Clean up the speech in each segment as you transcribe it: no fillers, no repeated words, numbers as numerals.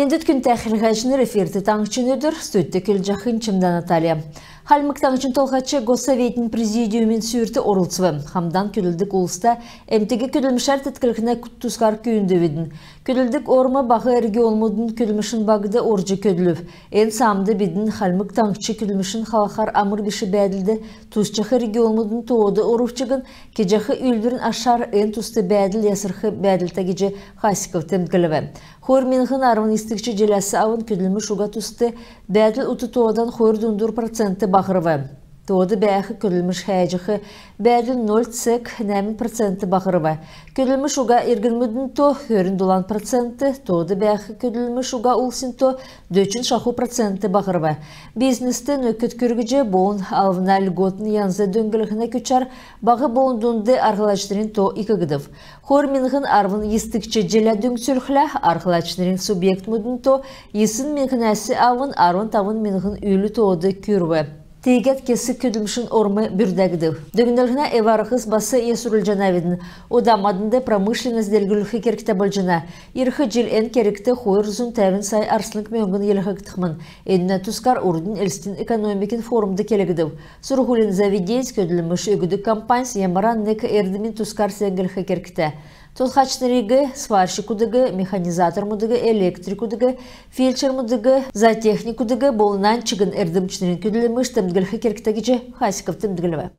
Мендет күн тәхилгәжнер эфирті таңчын өдір, сөтті кіл жақын чымда Наталья. Халмык таңчын толғачы Госсоветінің президиумен сүйірті орылцывы. Хамдан күлілдік олыста әмтеге күлілмішар тәткілігіне күттузғар күйінді ведін. Күлілдік орма бағы әрге олмудың күлімішін бағыда оржы көділіп. Ән самды бедін халмык таңчы күлімішін халақар амыр біші бәділді тұсчақы әрге олмудың тоғыды орывчығын кежақы үлдірін ашар ән тұсты бәділ ясырқы бәділ тәгеже Хасиков тәмдгілігі. Хор менғын арвын истікші желәсі ауын күліміш уға тұсты бәділ ұты тоғыдан хор дүндір проценті бақырывы. Тоғыды бәйіқі күліміш хәйжіқі бәділ 0,9% бақырывы. Күліміш уға ергін мүдін то хөрін долан проценті, тоғыды бәйіқі күліміш уға ұлсын то 4,6% бақырывы. Бизнесті нөкіт көргіже болын алвына льготын янзы дөңгілігіне көчар, бағы болын дүнді арғылачтырын то икігідів. Хор менғын арвын естікчі желі дөңсілхілі, арғылачтырын субъект мүдін то, есін менғын әсі авын, арвын тавын менғын үйлі тоғыды көрві. Тегет кесі күділмішін ормы бүрдәгді. Дөгінілгіна эварықыз басы есурыл жана ведін. Одамадынды промышленность делгілігі керекті бұл жана. Ирхы жил ән керекті қойыр зұн тәвін сай арсылық мөңгін елігі қытықмын. Әніне тұскар ұрдың әлістін экономикин форумды келегді. Сұрғылын заведейс күділміш өгіді компаниясы ямаран некі әрдімін тұскар сәңгілігі керекті. Толхачнырыгы, сварщик удыгы, механизатор мудыгы, электрик удыгы, фельдшер мудыгы, зоотехник удыгы болынан чыгын эрдімчнерін күділіміш тәмдгілігі керектегіже Хасиков тәмдгілігі.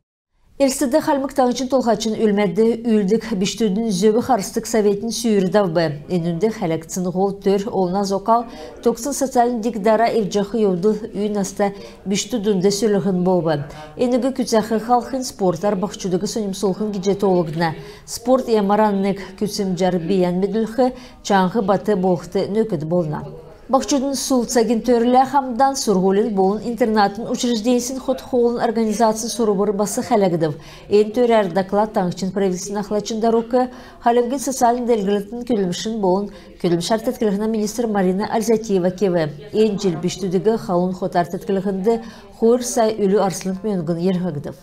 Элсіді халмык таңчын толхачын үлмәді үлдік біштүдің зөбі қарыстық советін сүйірдавбы. Энүнді хәләкцін ғол төр олна зокал 90 социалын дикдара евжақы еуді үйін аста біштүдіңді сөлігін болбы. Энүгі күтсәқі қалқын спорттар бақчудығы сөнім солғын геджеті олығдына. Спорт ямараннық күтсім жар бейен меділхі чаңғы баты болықты нөкіді болна. Бақчудың сулцагин төрлі хамдан сұрғылын болын интернатын учреждейсін ход холын организациясын сұрыбыр басы хәләгідів. Ен төрәр доклад таңчын правительсін ақлачында рукы халемген социалын дәлгілітін күлімшін болын күлімшар тәткілігіна министр Марина Альзатиева кеві. Ен жел біштудігі халын хотар тәткілігінді хор сай үлі арсылын мөңгін ергігдів.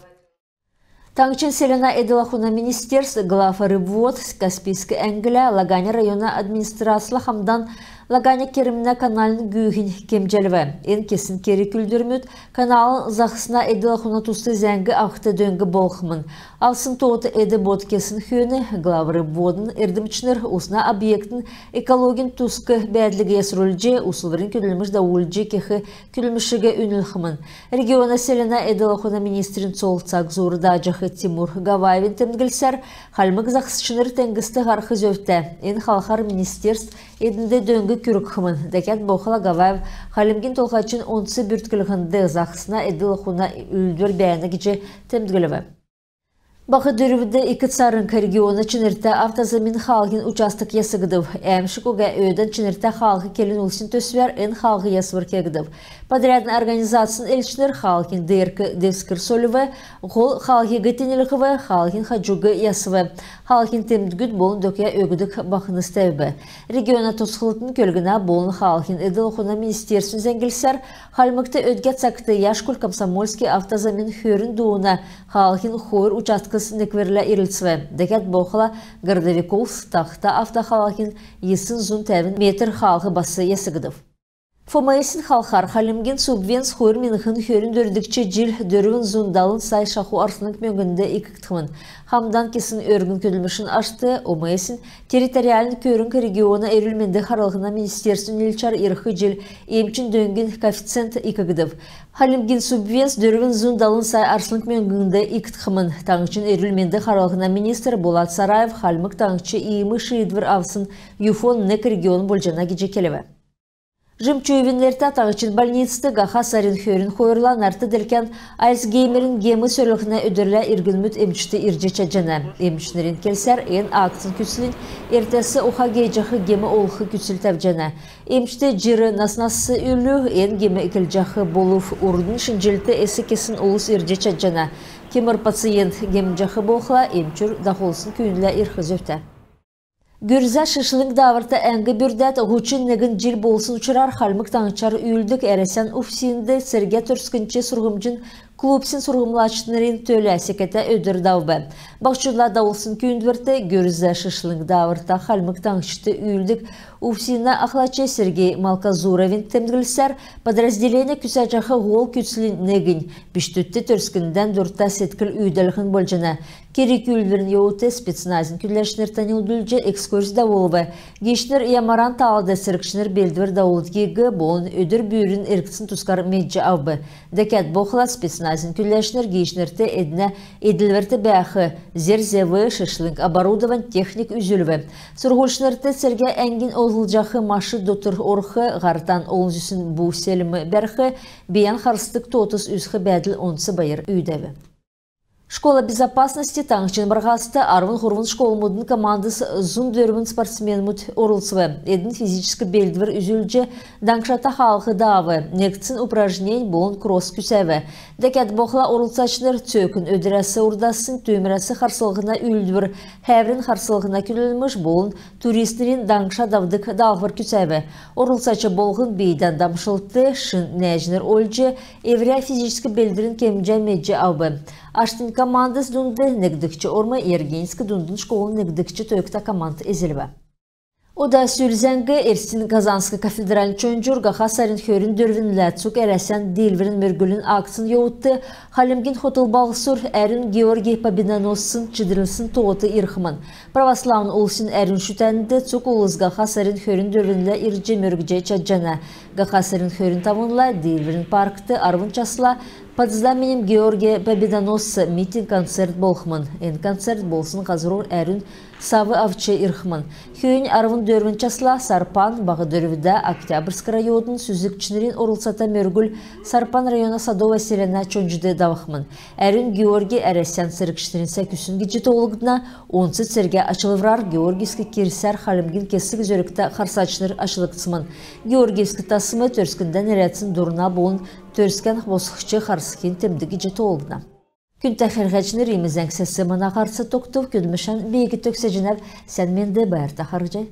Таңчын селена эділахуна министерс глава рыбвод Каспийскі әңгілі Лаганя района администрациялы хамдан Лаганя керіміне каналын гүйгін кемжелві. Ен кесін кері күлдірмет, каналын зақысына эділахуна тұсты зәңгі ақты дөңгі болқымын. Алсын тоғыты әді бот кесін хүйіні, главы рыбводын әрдімчінір ұсына объектін экологин тұсқы бәділігі есрөлже, ұсылвырын күліміш да өлже кехі күлімішіге үнілхімін. Региона селена эділахуна министрін солцақ зорда жақы Тимур Гавайвин тәмгілсәр, халмық зақысшыныр тәңгісті ғарқы зөфті. Ен халқар министерств едінде дөңгі күрік хымын. Дәкәт Бохала Гавайв халимген толғачын онсы бүрткілігінді зақысына эділахуна үлдір бәйіні кече тәмдгілігі. Бақы дөрівді екі царын регионы чынырта автозамин халғын участық ясығыдыв. Әмшік оға өйден чынырта халғы келін ұлсын төсвер ән халғы ясывыр кегідів. Подрядын организациясын әлшінер халғын дырқы девскір соліві, ғол халғы гетенеліғіві, халғын хаджуғы ясывы. Халғын темдігіт болын дөкия өгідік бақыны стәйбі. Региона тұсқылытын көлгіна болын халғын эділіғуна министерсін зәңгілсер, халмықты өдге цақты яшкүл комсомольский автозамин хөрін дуына халғын хойр участкы некверлі ирілсві. Дәкәт Бохала Гордовиковск тақта автохалағын есын зұн тәвін метр халғы басы есігідів. ФМС халқар халимген субвенс хойр менғын хөрін дөрдікче жил дөрвін зұндалын сай шақу арсының мөңгінді екіктімін. Хамдан кесін өргін көділмішін ашты, ОМС территориалын көрін региона әрілменді қаралғына министерсін елчар ерхі жил емчин дөнген коэффициент екігідів. Халимген субвенс дөрвін зұндалын сай арсының мөңгінді екіктімін. Таңчын әрілменді қаралғына министр Болат Сараев халмық таңчы иімі шиидвір авсын юфон нек регион болжана кеже келеві. Жымчуевенлерді тағычын больницты ғаха сарин хөрін қойырлан арты ділкен Альцгеймерін гемі сөрліғіне өдірлі иргінмүт емчті иржеча жана. Емчінерін келсер ен ақтын күтсілін ертесі оға гейжақы гемі олқы күтсіл тәв жана. Емчті жиры наснасы үлі ен гемі ікіл болув ұрдың шынжілті әсі кесін олыс иржеча жана. Кемір пациент гем жақы болқыла емчүр дақолсын күйінлі ирхыз өфті. Гүрза шышылың давырта әңгі бүрдәт ғучын нәгін жил болсын ұчырар халмық таңчар үйілдік әресен ұфсиінді сірге түрскінші сұрғымжын Klubsin surgumlaçtınların töle sekete ödür davbe. Bakçılar davulsun kündürte görüze şışlığın davırta halmık tanıştı üldük. Ufsina Ахлаче Сергей Малказуровин темдгілсер подразделение күсәчахы гол күтсілін негін біштүтті төрскінден дұртта сеткіл үйділігін болжына. Керек үлдерін еуті спецназин күлләшінер тәне ұдылжы экскурс даволы. Гейшнер ямаран тағалды сірікшінер белдвер даволдгегі болын өдір бүйірін әркісін тұскар меджі авбы. Дәкәт боқыла спецназин күлләшінер гейшнерті әдіне еділверті бәқы зерзевы шышлың оборудован техник үзілі. Сұрғылшынерті сәрге әңгін Олжахы машы дотыр орхы ғартан олжысын бұ селімі бәрхі бейін қарыстық тотыз үзхі бәділ онсы байыр үйдәві. Школа безопасности таңчын барғасты арвын-хұрвын школымудың командасы зұн дөрмін спортсменмуд орылсывы. Эдін физическі белдвір үзілже даңшата халқы давы. Нектсін упражнень болын кросс күсәві. Дәкәт боқла орылсачыныр цөкін өдірәсі ұрдасын төмірәсі қарсылығына үлдвір. Хәврін қарсылығына күлілміш болын туристерін даңша давдық дағвыр күсәві. Орылсачы болғын бейден дамшылты шын нәжінір өлже еврия физическі белдвірін кемже медже авбы. Аштын командасы дунды негдікчі орма Ергенскі дундын школын негдікчі тойкта команда ezilve. Oda sülzəngi Ersin Kazanskı kafedralın çöncür Gaxasarın xörün dörvünlə çuk ərəsən dilvirin mürgülün aksın yoğuttu. Halimgin hotel bağısur ərin Georgi Pobedonos'ın çıdırılsın toğutu irxımın. Pravoslavın olsun ərin şütənində çuk oluz Gaxasarın xörün dörvünlə irci mürgüce çadjana. Gaxasarın xörün tavınla dilvirin parkты arvın çasla под знаменем Георгия Победоносца митинг-концерт болхман. Концерт болсын қазырор әрін савы авчы ирхман. Хүйін арвын дөрвін часла Сарпан бағы дөрвіда Октябрьск районын сүзікчінерін орылсата мөргіл Сарпан района Садова селена чонжыды давахман. Әрін Георгий әрәсян сірікшінерін сәкүсін геджет олығдына онсы церге açılıvrar Georgiyski kirser халімген кесік зөрікті қарсачыныр ашылықтысман. Georgiyski тасымы төрскінден әрәтсін дұрына болын Törskən bozxıqçı xarsıqin temdigi jeti olguna. Gün təxirğəcini rimizən səsi mana qarsı toqtub gülmüşən beygi töksəcінəv sən mende bayarda xarıcay.